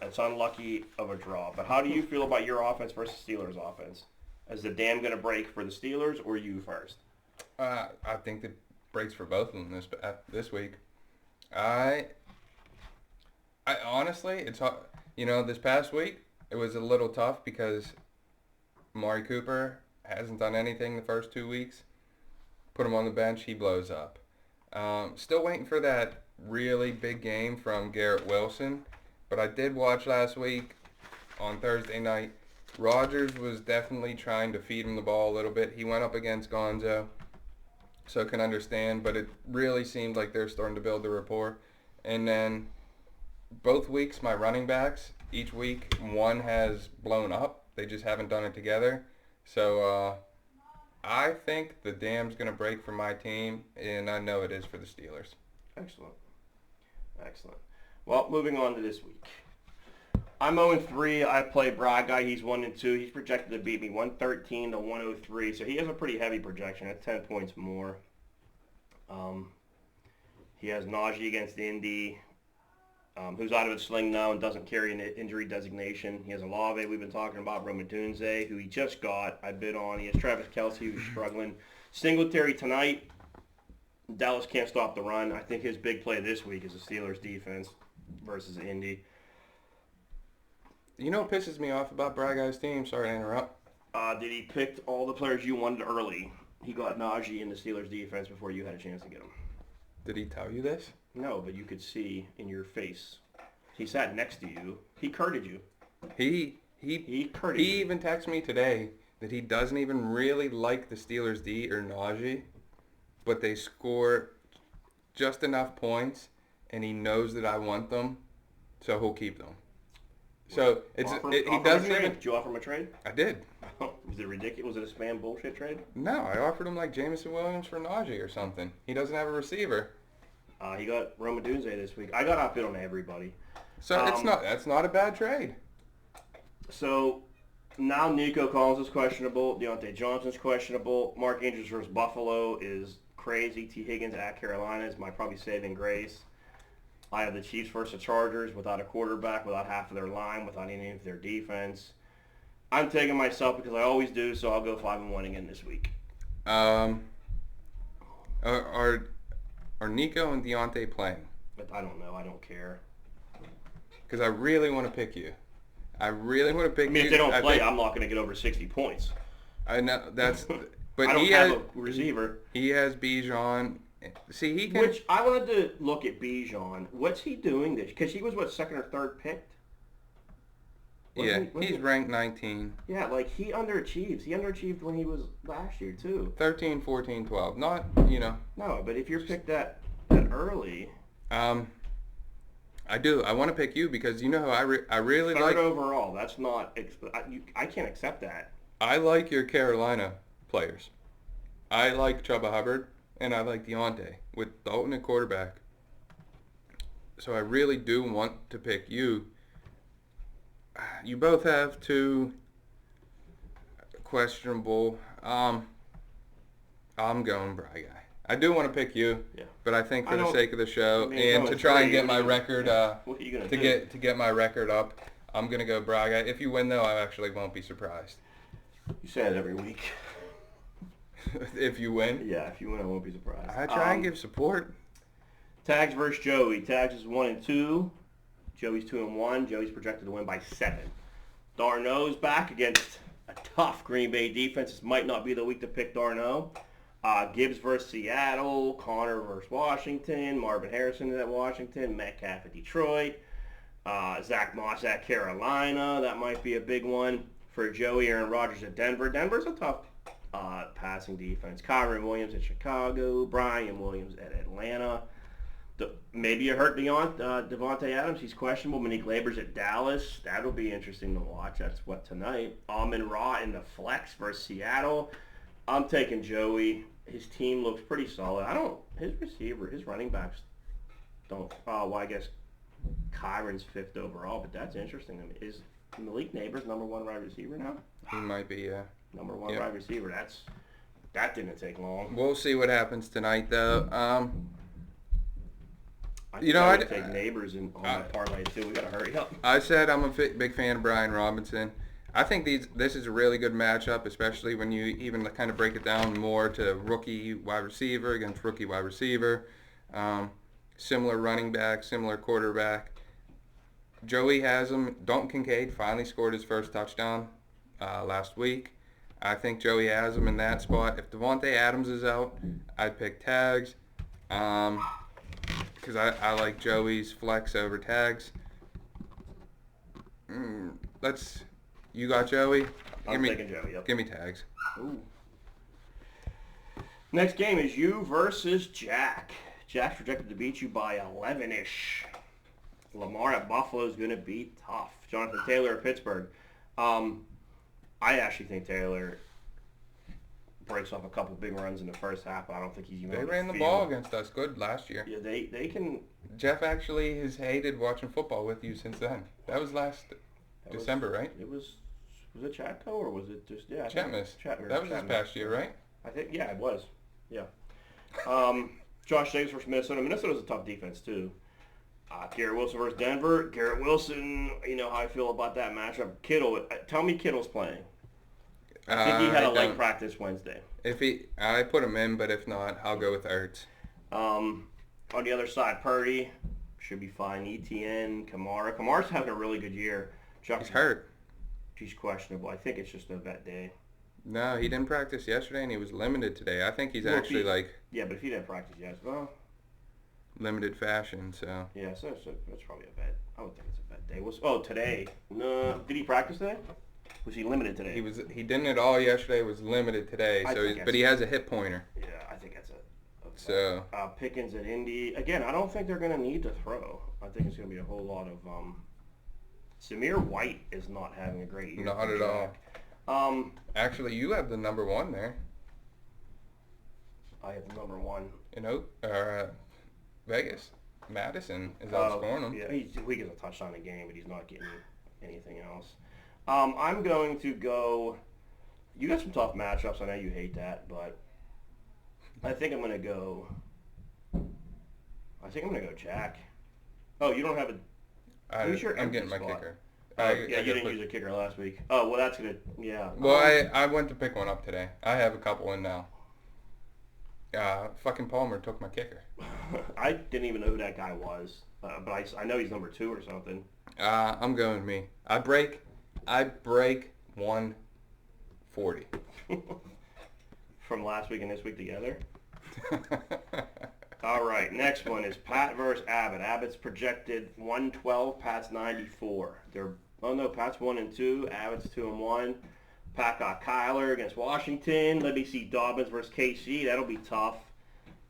it's unlucky of a draw. But how do you feel about your offense versus Steelers' offense? Is the dam going to break for the Steelers or you first? I think that breaks for both of them this week. I honestly, it's hard. This past week it was a little tough because Amari Cooper hasn't done anything the first 2 weeks. Put him on the bench, he blows up. Still waiting for that really big game from Garrett Wilson, but I did watch last week on Thursday night. Rodgers was definitely trying to feed him the ball a little bit. He went up against Gonzo, so can understand, but it really seemed like they're starting to build the rapport. And then both weeks, my running backs, each week, one has blown up. They just haven't done it together. So I think the dam's going to break for my team, and I know it is for the Steelers. Excellent. Well, moving on to this week. I'm 0-3. I play Brad Guy. He's 1-2. He's projected to beat me 113 to 103. So he has a pretty heavy projection. That's 10 points more. He has Najee against Indy, who's out of his sling now and doesn't carry an injury designation. He has Olave, we've been talking about, Romadunze, who he just got. I bid on. He has Travis Kelce, who's struggling. Singletary tonight. Dallas can't stop the run. I think his big play this week is the Steelers' defense versus Indy. You know what pisses me off about Brad Guy's team? Sorry to interrupt. Did he pick all the players you wanted early? He got Najee in the Steelers' defense before you had a chance to get him. Did he tell you this? No, but you could see in your face. He sat next to you. He courted you. He courted you. even texted me today that he doesn't even really like the Steelers' D or Najee, but they score just enough points, and he knows that I want them, so he'll keep them. So he doesn't even. Did you offer him a trade? I did. Was it ridiculous? Was it a spam bullshit trade? No, I offered him like Jameson Williams for Najee or something. He doesn't have a receiver. He got Romadunze this week. I got outbid on everybody. So that's not a bad trade. So now Nico Collins is questionable. Deontay Johnson's questionable. Mark Andrews versus Buffalo is crazy. T. Higgins at Carolina is my probably saving grace. I have the Chiefs versus the Chargers without a quarterback, without half of their line, without any of their defense. I'm taking myself because I always do, so I'll go 5-1 again this week. Are Nico and Deontay playing? But I don't know. I don't care. Because I really want to pick you. I really want to pick you. If they don't play, I'm not going to get over 60 points. I know that's. But I don't have a receiver. He has Bijan. See, he can. Which I wanted to look at Bijan. What's he doing this? Because he was second or third picked. He's ranked 19. Yeah, he underachieves. He underachieved when he was last year too. 13, 14, 12. Not, No, but if you're picked that early. I do. I want to pick you because I really third like. Third overall. That's not. I can't accept that. I like your Carolina players. I like Chuba Hubbard and I like Deontay with Dalton at quarterback. So I really do want to pick you. You both have two questionable. I'm going Bry Guy. I do want to pick you, but I think for the sake of the show and to try and get my record, what are you gonna do? To get my record up, I'm gonna go Bry Guy. If you win though, I actually won't be surprised. You say it every week. If you win? Yeah, if you win, I won't be surprised. I try and give support. Tags versus Joey. Tags is 1-2. Joey's 2-1. Joey's projected to win by 7. Darno's back against a tough Green Bay defense. This might not be the week to pick Darno. Gibbs versus Seattle, Connor versus Washington, Marvin Harrison at Washington, Metcalf at Detroit, Zach Moss at Carolina. That might be a big one for Joey. Aaron Rodgers at Denver. Denver's a tough passing defense. Kyron Williams at Chicago, Brian Williams at Atlanta. Maybe you hurt Devontae Adams. He's questionable. Monique Labors at Dallas. That'll be interesting to watch. That's what tonight. Amon-Ra in the flex versus Seattle. I'm taking Joey. His team looks pretty solid. His running backs don't. I guess Kyron's 5th overall, but that's interesting. I mean, is Malik Neighbors number 1 wide receiver now? He might be, yeah. Number 1 wide receiver. That didn't take long. We'll see what happens tonight, though. I would take Neighbors on that parlay too. We gotta hurry up. I said I'm a big fan of Brian Robinson. I think this is a really good matchup, especially when you even kind of break it down more to rookie wide receiver against rookie wide receiver. Similar running back, similar quarterback. Joey has him. Dalton Kincaid finally scored his first touchdown last week. I think Joey has him in that spot. If Devontae Adams is out, I'd pick Tags. Because I like Joey's flex over Tags. You got Joey? I'm taking Joey, yep. Give me Tags. Ooh. Next game is you versus Jack. Jack's projected to beat you by 11-ish. Lamar at Buffalo is going to be tough. Jonathan Taylor at Pittsburgh. I actually think Taylor breaks off a couple big runs in the first half. I don't think he's even. They ran the ball against us good last year. Yeah, they can. Jeff actually has hated watching football with you since then. That was December, right? It was it Chatco or was it just Chatmas. That was this past year, right? I think it was. Yeah. Josh Jacobs versus Minnesota. Minnesota's a tough defense too. Garrett Wilson versus Denver. Garrett Wilson, you know how I feel about that matchup. Kittle, tell me Kittle's playing. I think he had a leg practice Wednesday. I put him in, but if not, I'll go with Ertz. On the other side, Purdy should be fine. ETN, Kamara. Kamara's having a really good year. He's hurt. He's questionable. I think it's just a vet day. No, he didn't practice yesterday, and he was limited today. I think he's actually Yeah, but if he didn't practice yesterday, limited fashion, so. Yeah, so that's probably a vet. I would think it's a vet day. Today. No, did he practice today? Was he limited today? He didn't at all yesterday. Was limited today. But he has a hip pointer. Yeah, I think that's so. Pickens at Indy again. I don't think they're going to need to throw. I think it's going to be a whole lot of. Samir White is not having a great year. Not at all. Actually, you have the number 1 there. I have the number 1 in Vegas. Madison is outscoring him. Yeah, he gets a touchdown a game, but he's not getting anything else. I'm going to go. You got some tough matchups. I know you hate that, but I think I'm going to go. Jack. Oh, you don't have a. I'm getting my kicker. You didn't use a kicker last week. Oh, well, that's good. Yeah. Well, I went to pick one up today. I have a couple in now. Fucking Palmer took my kicker. I didn't even know who that guy was, but I know he's number 2 or something. I'm going with me. I break 140. From last week and this week together? All right, next one is Pat versus Abbott. Abbott's projected 112, Pat's 94. Pat's 1-2, Abbott's 2-1. Pat got Kyler against Washington. Let me see Dobbins versus KC. That'll be tough.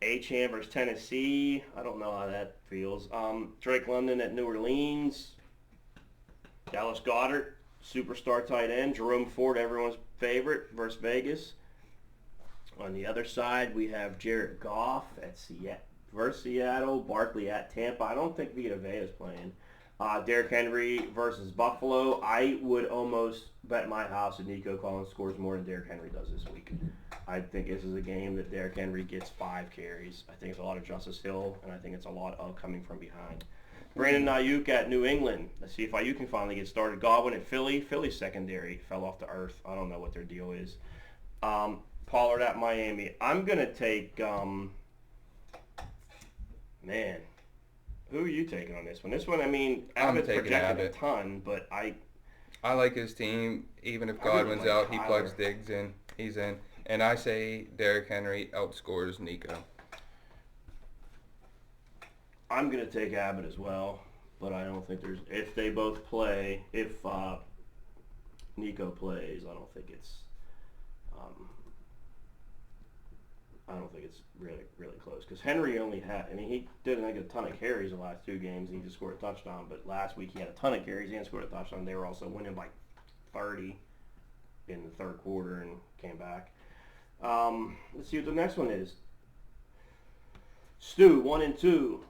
Achane versus Tennessee. I don't know how that feels. Drake London at New Orleans. Dallas Goedert, superstar tight end. Jerome Ford, everyone's favorite, versus Vegas. On the other side, we have Jared Goff at versus Seattle. Barkley at Tampa. I don't think Vita Vea is playing. Derrick Henry versus Buffalo. I would almost bet my house that Nico Collins scores more than Derrick Henry does this week. I think this is a game that Derrick Henry gets 5 carries. I think it's a lot of Justice Hill, and I think it's a lot of coming from behind. Brandon Ayuk at New England. Let's see if Ayuk can finally get started. Godwin at Philly. Philly's secondary fell off the earth. I don't know what their deal is. Pollard at Miami. I'm going to take, Who are you taking on this one? This one, I mean, I'm Abbott's taking projected Abbott. a ton, but I like his team. Even if I really Godwin's like out, he Tyler. plugs Diggs in. He's in. And I say Derrick Henry outscores Nico. I'm gonna take Abbott as well, but I don't think there's if they both play. If Nico plays, um, I don't think it's really close because Henry only had. I mean, he didn't get a ton of carries the last two games. And he just scored a touchdown, but last week he had a ton of carries and scored a touchdown. They were also winning by 30 in the third quarter and came back. Let's see what the next one is. Stu 1-2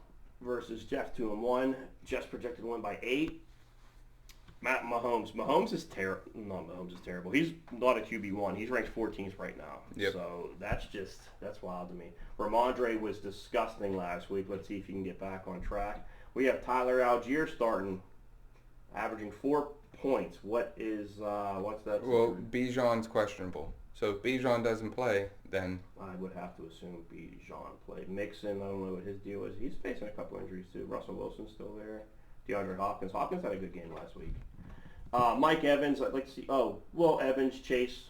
versus Jeff 2-1. Jeff's projected win by 8. Matt Mahomes. Mahomes is terrible. Not Mahomes is terrible. He's not a QB1. He's ranked 14th right now. Yep. So that's wild to me. Ramondre was disgusting last week. Let's see if he can get back on track. We have Tyler Algier starting, averaging 4 points. What's that? Well, Bijan's questionable. So if Bijan doesn't play, then I would have to assume Bijan played. Mixon, I don't know what his deal is. He's facing a couple injuries too. Russell Wilson's still there. DeAndre Hopkins. Hopkins had a good game last week. Mike Evans, I'd like to see. Oh, well, Evans, Chase,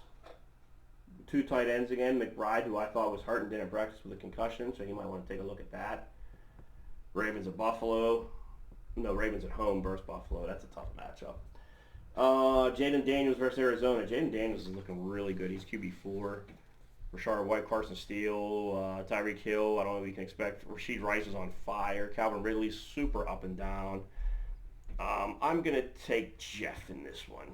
2 tight ends again. McBride, who I thought was hurt and didn't practice with a concussion, so you might want to take a look at that. Ravens at Buffalo. No, Ravens at home versus Buffalo. That's a tough matchup. Jaden Daniels versus Arizona. Jaden Daniels is looking really good. He's QB4. Rashard White, Carson Steele, Tyreek Hill. I don't know what you can expect. Rashid Rice is on fire. Calvin Ridley's super up and down. I'm going to take Jeff in this one.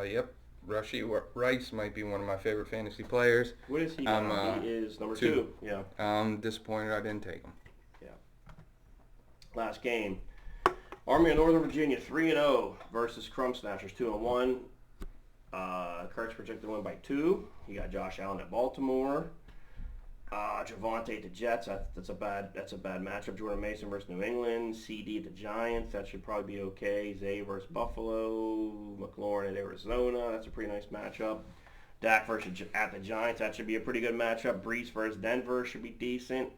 yep. Rashid Rice might be one of my favorite fantasy players. What is he now? He is number 2. Yeah. I'm disappointed I didn't take him. Yeah. Last game. Army of Northern Virginia 3-0 versus Crumb Snatchers 2-1. Kurt's projected win by 2. He got Josh Allen at Baltimore. Javonte at the Jets. That's a bad matchup. Jordan Mason versus New England. CD at the Giants. That should probably be okay. Zay versus Buffalo. McLaurin at Arizona. That's a pretty nice matchup. Dak versus at the Giants. That should be a pretty good matchup. Brees versus Denver should be decent.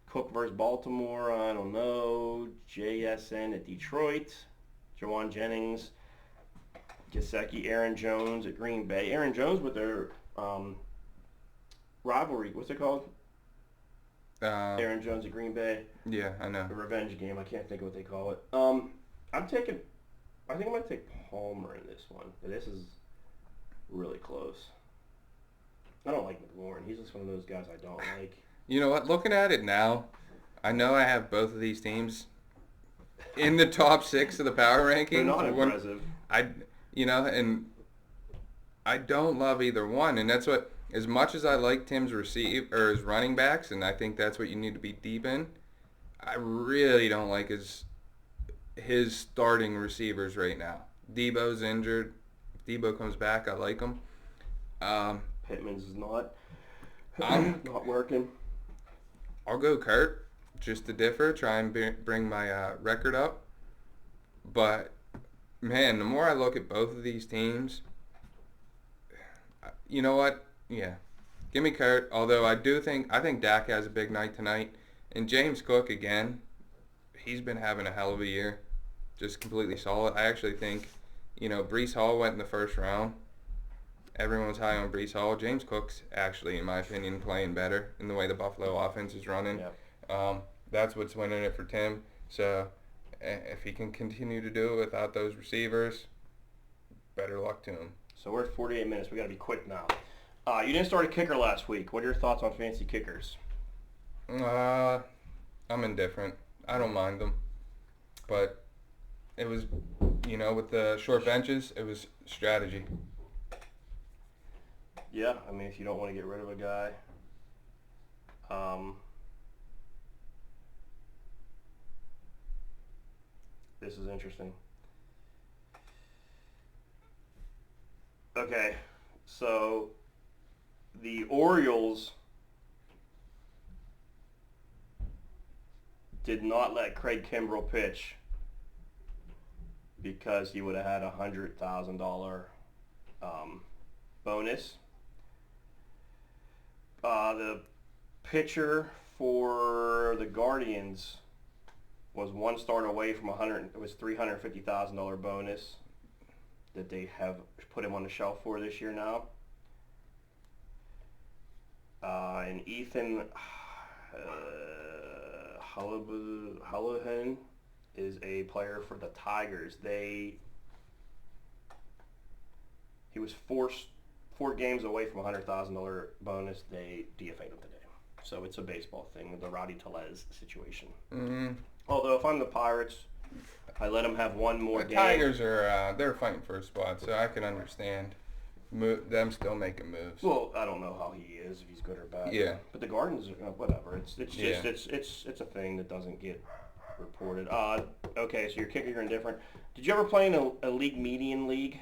Cook versus Baltimore. I don't know. JSN at Detroit. Jawan Jennings. Gesicki. Aaron Jones at Green Bay. Aaron Jones with their rivalry. What's it called? Aaron Jones at Green Bay. Yeah, I know. The revenge game. I can't think of what they call it. I think I'm going to take Palmer in this one. This is really close. I don't like McLaurin. He's just one of those guys I don't like. You know what? Looking at it now, I know I have both of these teams in the top 6 of the power rankings. They're not impressive. And I don't love either one, and that's what. As much as I like Tim's his running backs, and I think that's what you need to be deep in, I really don't like his starting receivers right now. Debo's injured. If Debo comes back, I like him. Pittman's is not working. I'll go Kurt, just to differ, try and bring my record up. But, man, the more I look at both of these teams, you know what? Yeah. Give me Kurt, although I think Dak has a big night tonight. And James Cook, again, he's been having a hell of a year. Just completely solid. I actually think, Breece Hall went in the first round. Everyone's high on Breece Hall. James Cook's actually, in my opinion, playing better in the way the Buffalo offense is running. Yep. That's what's winning it for Tim. So if he can continue to do it without those receivers, better luck to him. So we're at 48 minutes. We got to be quick now. You didn't start a kicker last week. What are your thoughts on fancy kickers? I'm indifferent. I don't mind them. But it was, with the short benches, it was strategy. Yeah, I mean, if you don't want to get rid of a guy. This is interesting. Okay, so the Orioles did not let Craig Kimbrell pitch because he would have had $100,000 bonus. The pitcher for the Guardians was one start away from it was $350,000 bonus that they have put him on the shelf for this year now. And Ethan Hullahan is a player for the Tigers. He was four games away from a $100,000 bonus. They DFA'd him today. So it's a baseball thing, the Rowdy Tellez situation. Mm-hmm. Although if I'm the Pirates, I let them have one more The game. Tigers are they're fighting for a spot, so I can understand them still making moves. Well, I don't know how he is, if he's good or bad. Yeah. But the Gardens, whatever. It's just Yeah. it's a thing that doesn't get reported. Okay, so you're kicker, you're indifferent. Did you ever play in a league median league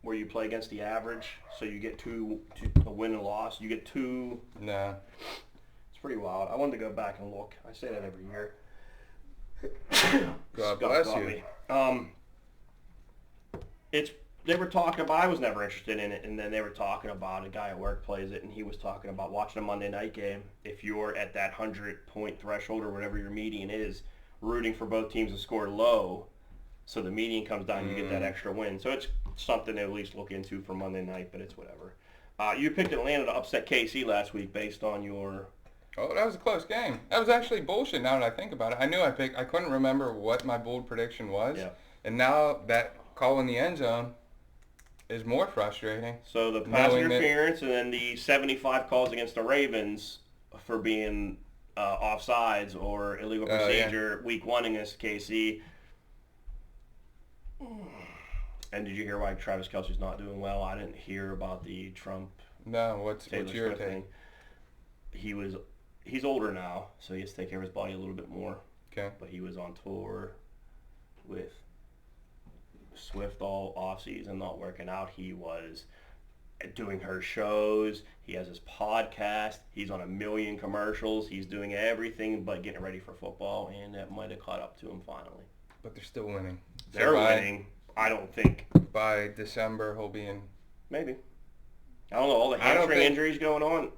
where you play against the average, so you get a win and loss? You get two. Nah. It's pretty wild. I wanted to go back and look. I say that every year. God bless you. Me. They were talking about, I was never interested in it, and then they were talking about, a guy at work plays it, and he was talking about watching a Monday night game. If you're at that 100-point threshold or whatever your median is, rooting for both teams to score low, so the median comes down, you get that extra win. So it's something to at least look into for Monday night, but it's whatever. You picked Atlanta to upset KC last week based on your... Oh, that was a close game. That was actually bullshit now that I think about it. I knew I couldn't remember what my bold prediction was. Yeah. And now that call in the end zone is more frustrating. So the pass interference and then the 75 calls against the Ravens for being offsides or illegal procedure week 1 against KC. And did you hear why Travis Kelce's not doing well? I didn't hear about the Trump No, what's Taylor your Swift take? thing. He's older now, so he has to take care of his body a little bit more. Okay. But he was on tour with Swift all offseason, not working out. He was doing her shows. He has his podcast. He's on 1 million commercials. He's doing everything but getting ready for football, and that might have caught up to him finally. But they're still winning. They're winning. I don't think. By December, he'll be in. Maybe. I don't know. All the hamstring injuries going on.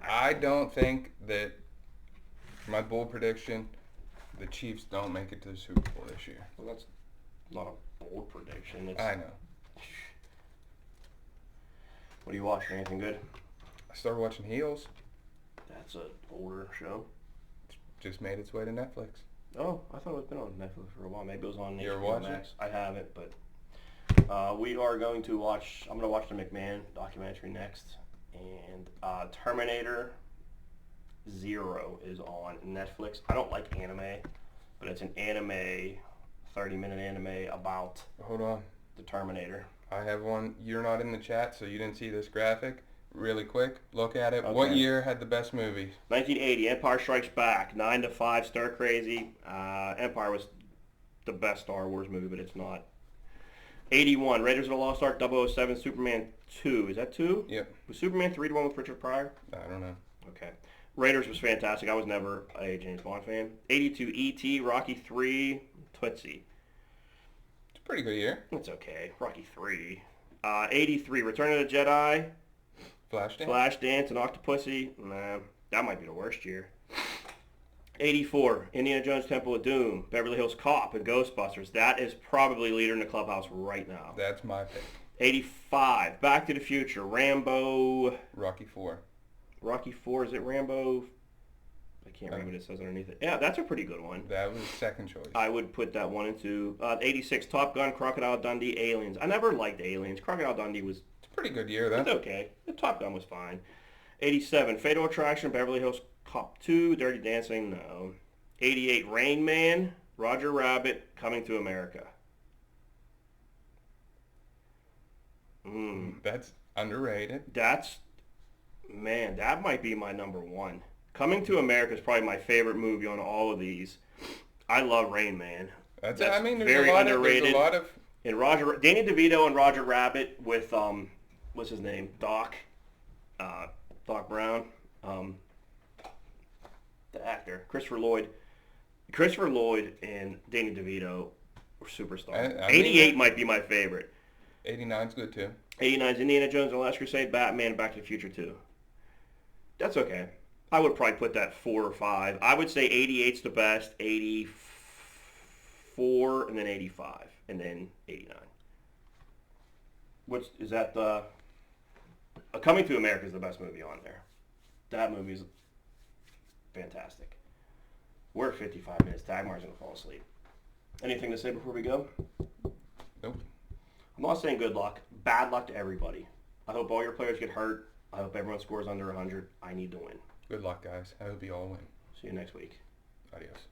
I don't think that my bold prediction, the Chiefs don't make it to the Super Bowl this year. Well, that's not a bold prediction. I know. What are you watching? Anything good? I started watching Heels. That's an older show. Just made its way to Netflix. Oh, I thought it was been on Netflix for a while. Maybe it was on You ever HBO watch Max. I haven't, but we are going to watch. I'm going to watch the McMahon documentary next, and Terminator Zero is on Netflix. I don't like anime, but it's an anime, 30-minute anime about Hold on. the Terminator. I have one. You're not in the chat, so you didn't see this graphic. Really quick, look at it. Okay. What year had the best movies? 1980, Empire Strikes Back, 9 to 5, stir crazy. Empire was the best Star Wars movie, but it's not. 81, Raiders of the Lost Ark, 007, Superman 2. Is that 2? Yep. Was Superman 3 the one with Richard Pryor? I don't know. Okay. Raiders was fantastic. I was never a James Bond fan. 82, E.T., Rocky 3, Tootsie. It's a pretty good year. It's okay. Rocky 3. 83, Return of the Jedi, Flashdance. Flashdance, and Octopussy. Nah, that might be the worst year. 84, Indiana Jones Temple of Doom, Beverly Hills Cop, and Ghostbusters. That is probably leader in the clubhouse right now. That's my pick. 85, Back to the Future, Rambo. Rocky 4. Rocky 4, is it Rambo? I can't remember what it says underneath it. Yeah, that's a pretty good one. That was second choice. I would put that one into 86, Top Gun, Crocodile Dundee, Aliens. I never liked Aliens. Crocodile Dundee was It's a pretty good year, though. it's okay. The Top Gun was fine. 87, Fatal Attraction, Beverly Hills Cop 2, Dirty Dancing, no. 88, Rain Man, Roger Rabbit, Coming to America. That's underrated. Man, that might be my number one. Coming to America is probably my favorite movie on all of these. I love Rain Man. That's That's I mean, very underrated. There's a lot of And Danny DeVito and Roger Rabbit with what's his name? Doc Brown. The actor Christopher Lloyd. Christopher Lloyd and Danny DeVito were superstars. I mean, 88 might be my favorite. 89's good too. 89's Indiana Jones and the Last Crusade, Batman, and Back to the Future 2. That's okay. I would probably put that 4 or 5. I would say 88's the best. 4, and then 85, and then 89. Which is that the Coming to America is the best movie on there. That movie is fantastic. We're at 55 minutes. Dagmar's gonna fall asleep. Anything to say before we go? Nope. I'm not saying good luck. Bad luck to everybody. I hope all your players get hurt. I hope everyone scores under 100. I need to win. Good luck, guys. I hope you all win. See you next week. Adios.